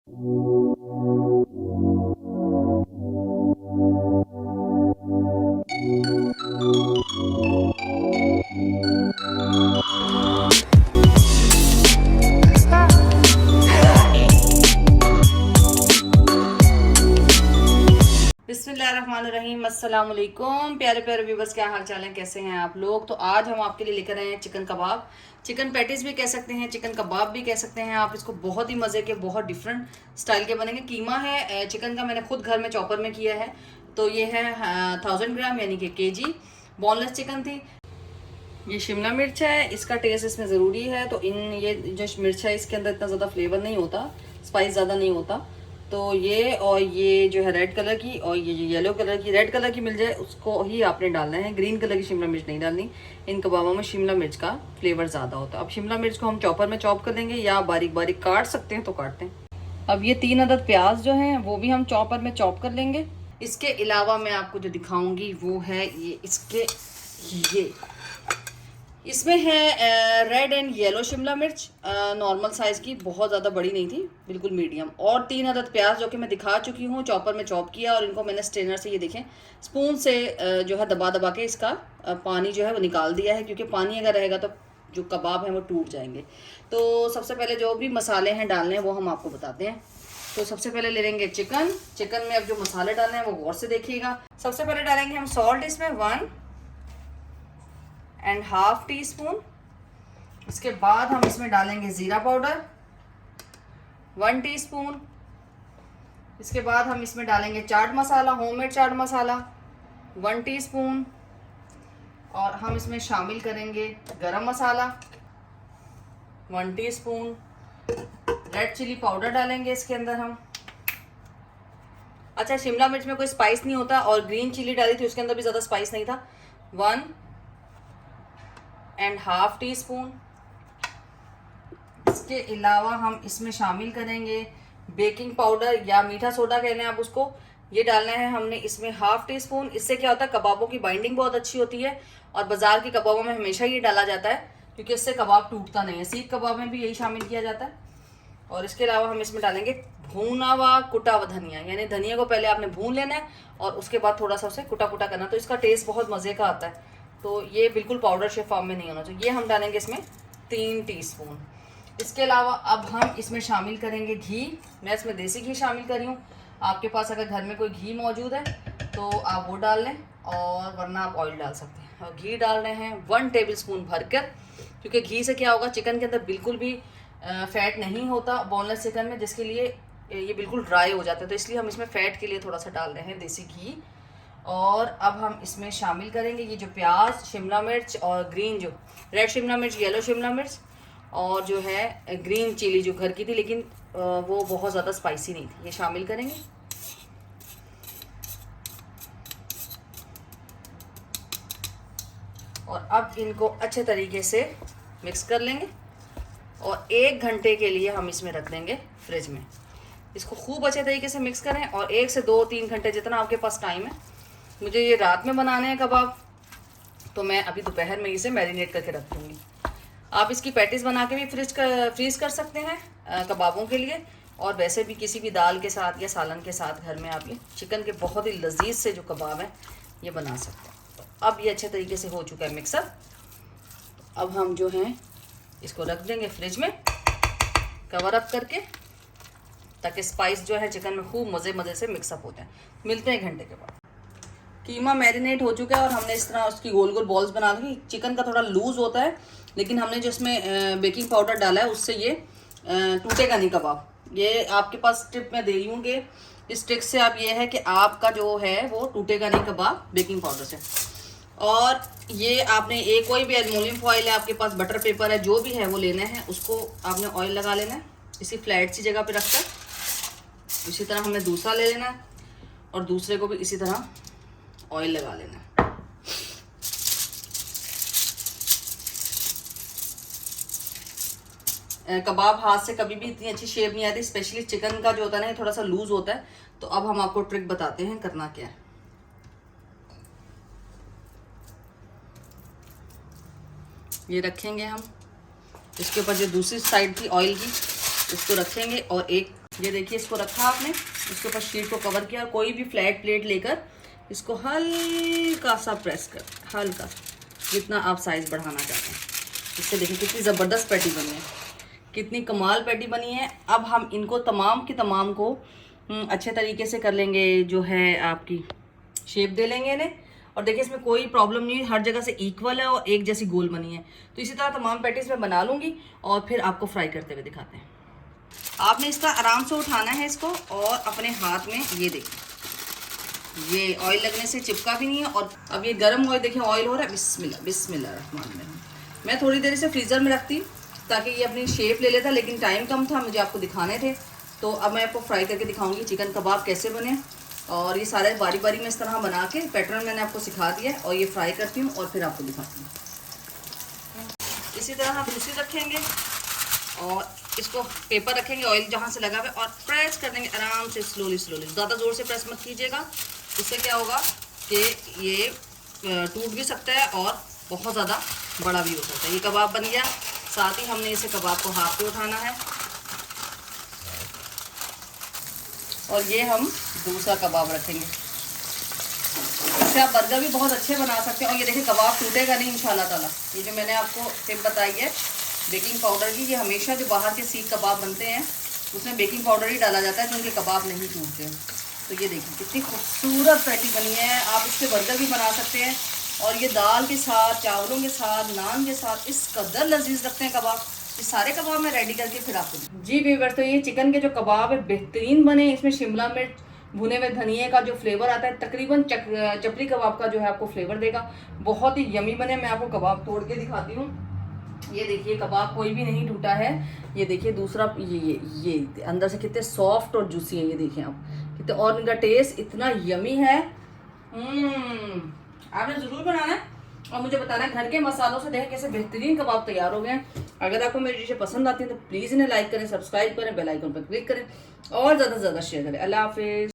बिस्मिल्लाहिर्रहमानिर्रहीम, अस्सलाम वालेकुम प्यारे प्यारे व्यूवर्स, क्या हाल चाल है, कैसे हैं आप लोग। तो आज हम आपके लिए लेकर आए हैं चिकन कबाब। चिकन पैटीज भी कह सकते हैं, चिकन कबाब भी कह सकते हैं आप इसको। बहुत ही मज़े के, बहुत डिफरेंट स्टाइल के बनेंगे। कीमा है चिकन का, मैंने खुद घर में चॉपर में किया है। तो ये है 1000 ग्राम यानी कि केजी बोनलेस चिकन थी। ये शिमला मिर्च है, इसका टेस्ट इसमें ज़रूरी है। तो ये जो मिर्च है इसके अंदर इतना ज़्यादा फ्लेवर नहीं होता, स्पाइस ज़्यादा नहीं होता। तो ये और ये जो है रेड कलर की, और ये जो येलो कलर की, रेड कलर की मिल जाए उसको ही आपने डालना है। ग्रीन कलर की शिमला मिर्च नहीं डालनी। इन कबाबों में शिमला मिर्च का फ्लेवर ज़्यादा होता है। अब शिमला मिर्च को हम चॉपर में चॉप कर देंगे, या बारीक बारीक काट सकते हैं तो काटते हैं। अब ये 3 अदद प्याज जो हैं वो भी हम चॉपर में चॉप कर लेंगे। इसके अलावा मैं आपको जो दिखाऊंगी वो है ये इसमें है रेड एंड येलो शिमला मिर्च, नॉर्मल साइज़ की, बहुत ज़्यादा बड़ी नहीं थी, बिल्कुल मीडियम। और 3 अदद प्याज जो कि मैं दिखा चुकी हूँ, चॉपर में चॉप किया। और इनको मैंने स्ट्रेनर से, ये देखें, स्पून से जो है दबा दबा के इसका पानी जो है वो निकाल दिया है, क्योंकि पानी अगर रहेगा तो जो कबाब हैं वो टूट जाएंगे। तो सबसे पहले जो भी मसाले हैं डालने हैं वो हम आपको बताते हैं। तो सबसे पहले ले लेंगे चिकन में अब जो मसाले डालने हैं वो गौर से देखिएगा। सबसे पहले डालेंगे हम सॉल्ट, इसमें 1.5 टीस्पून। इसके बाद हम इसमें डालेंगे ज़ीरा पाउडर 1 टीस्पून। इसके बाद हम इसमें डालेंगे चाट मसाला, होममेड चाट मसाला 1 टीस्पून। और हम इसमें शामिल करेंगे गरम मसाला 1 टीस्पून। रेड चिली पाउडर डालेंगे इसके अंदर हम। अच्छा, शिमला मिर्च में कोई स्पाइस नहीं होता, और ग्रीन चिली डाली थी उसके अंदर भी ज़्यादा स्पाइस नहीं था। 1.5 टीस्पून। इसके अलावा हम इसमें शामिल करेंगे बेकिंग पाउडर, या मीठा सोडा कह लें आप उसको। ये डालना है हमने इसमें 1/2 टीस्पून। इससे क्या होता है, कबाबों की बाइंडिंग बहुत अच्छी होती है। और बाजार की कबाबों में हमेशा ये डाला जाता है, क्योंकि इससे कबाब टूटता नहीं है। सीख कबाब में भी यही शामिल किया जाता है। और इसके अलावा हम इसमें डालेंगे भूना हुआ कुटा हुआ धनिया, यानी धनिया को पहले आपने भून लेना है और उसके बाद थोड़ा सा उसे कुटा कुटा करना, तो इसका टेस्ट बहुत मज़े का आता है। तो ये बिल्कुल पाउडर शेप फॉर्म में नहीं होना चाहिए। ये हम डालेंगे इसमें 3 टीस्पून। इसके अलावा अब हम इसमें शामिल करेंगे घी। मैं इसमें देसी घी शामिल करी हूँ। आपके पास अगर घर में कोई घी मौजूद है तो आप वो डाल लें, और वरना आप ऑयल डाल सकते हैं। और घी डाल रहे हैं 1 टेबल स्पून भर कर, क्योंकि घी से क्या होगा, चिकन के अंदर बिल्कुल भी फैट नहीं होता बोनलेस चिकन में, जिसके लिए ये बिल्कुल ड्राई हो जाता है। तो इसलिए हम इसमें फ़ैट के लिए थोड़ा सा डाल रहे हैं देसी घी। और अब हम इसमें शामिल करेंगे ये जो प्याज, शिमला मिर्च, और ग्रीन जो रेड शिमला मिर्च, येलो शिमला मिर्च, और जो है ग्रीन चिली जो घर की थी, लेकिन वो बहुत ज़्यादा स्पाइसी नहीं थी, ये शामिल करेंगे। और अब इनको अच्छे तरीके से मिक्स कर लेंगे, और 1 घंटे के लिए हम इसमें रख देंगे फ्रिज में। इसको खूब अच्छे तरीके से मिक्स करें, और 1 से 2-3 घंटे जितना आपके पास टाइम है। मुझे ये रात में बनाने हैं कबाब, तो मैं अभी दोपहर में इसे मैरिनेट करके रख दूँगी। आप इसकी पैटीज बना के भी फ्रीज़ कर सकते हैं कबाबों के लिए, और वैसे भी किसी भी दाल के साथ या सालन के साथ घर में आप ये चिकन के बहुत ही लजीज से जो कबाब हैं ये बना सकते हैं। तो अब ये अच्छे तरीके से हो चुका है मिक्सअप। अब हम जो हैं इसको रख देंगे फ्रिज में कवर अप करके, ताकि स्पाइस जो है चिकन में खूब मज़े से मिक्सअप होते हैं। मिलते हैं 1 घंटे के बाद। कीमा मैरिनेट हो चुका है, और हमने इस तरह उसकी गोल गोल बॉल्स बना दी। चिकन का थोड़ा लूज़ होता है, लेकिन हमने जो इसमें बेकिंग पाउडर डाला है उससे ये टूटेगा नहीं कबाब। ये आपके पास टिप मैं दे रही हूँ कि इस ट्रिक से आप ये है कि आपका जो है वो टूटेगा नहीं कबाब बेकिंग पाउडर से। और ये आपने कोई भी एल्युमिनियम फॉइल है आपके पास, बटर पेपर है, जो भी है वो लेना है। उसको आपने ऑयल लगा लेना है इसी फ्लैट सी जगह पे रखकर। इसी तरह हमें दूसरा ले लेना है, और दूसरे को भी इसी तरह ऑयल लगा लेना है। कबाब हाथ से कभी भी इतनी अच्छी शेप नहीं आती, स्पेशली चिकन का जो होता है ना, थोड़ा सा लूज होता है। तो अब हम आपको ट्रिक बताते हैं करना क्या है। ये रखेंगे हम, इसके ऊपर जो दूसरी साइड थी ऑयल की, इसको रखेंगे, और एक ये देखिए, इसको रखा आपने, इसके ऊपर शीट को कवर किया, कोई भी फ्लैट प्लेट लेकर इसको हल्का सा प्रेस कर, हल्का, जितना आप साइज़ बढ़ाना चाहते हैं। इससे देखिए कितनी ज़बरदस्त पैटी बनी है, कितनी कमाल पैटी बनी है। अब हम इनको तमाम की तमाम को अच्छे तरीके से कर लेंगे, जो है आपकी शेप दे लेंगे इन्हें। और देखिए इसमें कोई प्रॉब्लम नहीं है, हर जगह से इक्वल है और एक जैसी गोल बनी है। तो इसी तरह तमाम पैटीज मैं बना लूँगी और फिर आपको फ्राई करते हुए दिखाते हैं। आपने इसका आराम से उठाना है इसको, और अपने हाथ में ये देखिए, ये ऑयल लगने से चिपका भी नहीं है। और अब ये गर्म ऑयल देखिए, ऑयल हो रहा है। बिस्मिल्लाह बिस्मिल्लाह रहमान रहीम। मैं थोड़ी देर इसे फ्रीज़र में रखती ताकि ये अपनी शेप ले लेता, लेकिन टाइम कम था, मुझे आपको दिखाने थे। तो अब मैं आपको फ्राई करके दिखाऊंगी चिकन कबाब कैसे बने। और ये सारे बारी बारी में इस तरह बना के पैटर्न मैंने आपको सिखा दिया है, और ये फ्राई करती हूँ और फिर आपको दिखाती हूँ। इसी तरह हम दूसरी रखेंगे और इसको पेपर रखेंगे ऑयल जहाँ से लगा हुआ है, और प्रेस कर देंगे आराम से, स्लोली स्लोली, ज़्यादा ज़ोर से प्रेस मत कीजिएगा। इससे क्या होगा कि ये टूट भी सकता है और बहुत ज़्यादा बड़ा भी हो सकता है। ये कबाब बन गया। साथ ही हमने इसे कबाब को हाथ पे उठाना है, और ये हम दूसरा कबाब रखेंगे। इससे आप बर्गर भी बहुत अच्छे बना सकते हैं। और ये देखिए कबाब टूटेगा नहीं इंशाल्लाह ताला। ये जो मैंने आपको टिप बताई है बेकिंग पाउडर की, ये हमेशा जो बाहर के सीख कबाब बनते हैं उसमें बेकिंग पाउडर ही डाला जाता है, तो उनके कबाब नहीं टूटते हैं। तो ये देखिए कितनी खूबसूरत पैटी बनी है। आप इससे बर्गर भी बना सकते हैं, और ये दाल के साथ, चावलों के साथ, नान के साथ इस कदर लजीज लगते हैं कबाब। ये सारे कबाब मैं रेडी करके फिर आपको जी व्यूअर्स, तो ये चिकन के जो कबाब है बेहतरीन बने। इसमें शिमला मिर्च, भुने हुए धनिए का जो फ्लेवर आता है, तकरीबन चपली कबाब का जो है आपको फ्लेवर देगा। बहुत ही यमी बने। मैं आपको कबाब तोड़ के दिखाती हूँ। ये देखिए कबाब कोई भी नहीं टूटा है। ये देखिए दूसरा, ये अंदर से कितने सॉफ्ट और जूसी है। ये देखिए आप कितने, और इनका टेस्ट इतना यमी है। आपने ज़रूर बनाना है और मुझे बताना है घर के मसालों से देखें कैसे बेहतरीन कबाब तैयार हो गए हैं। अगर आपको मेरी डिशें पसंद आती हैं तो प्लीज़ इन्हें लाइक करें, सब्सक्राइब करें, बेल आइकन पर क्लिक करें और ज़्यादा से ज़्यादा शेयर करें। अल्लाह हाफिज़।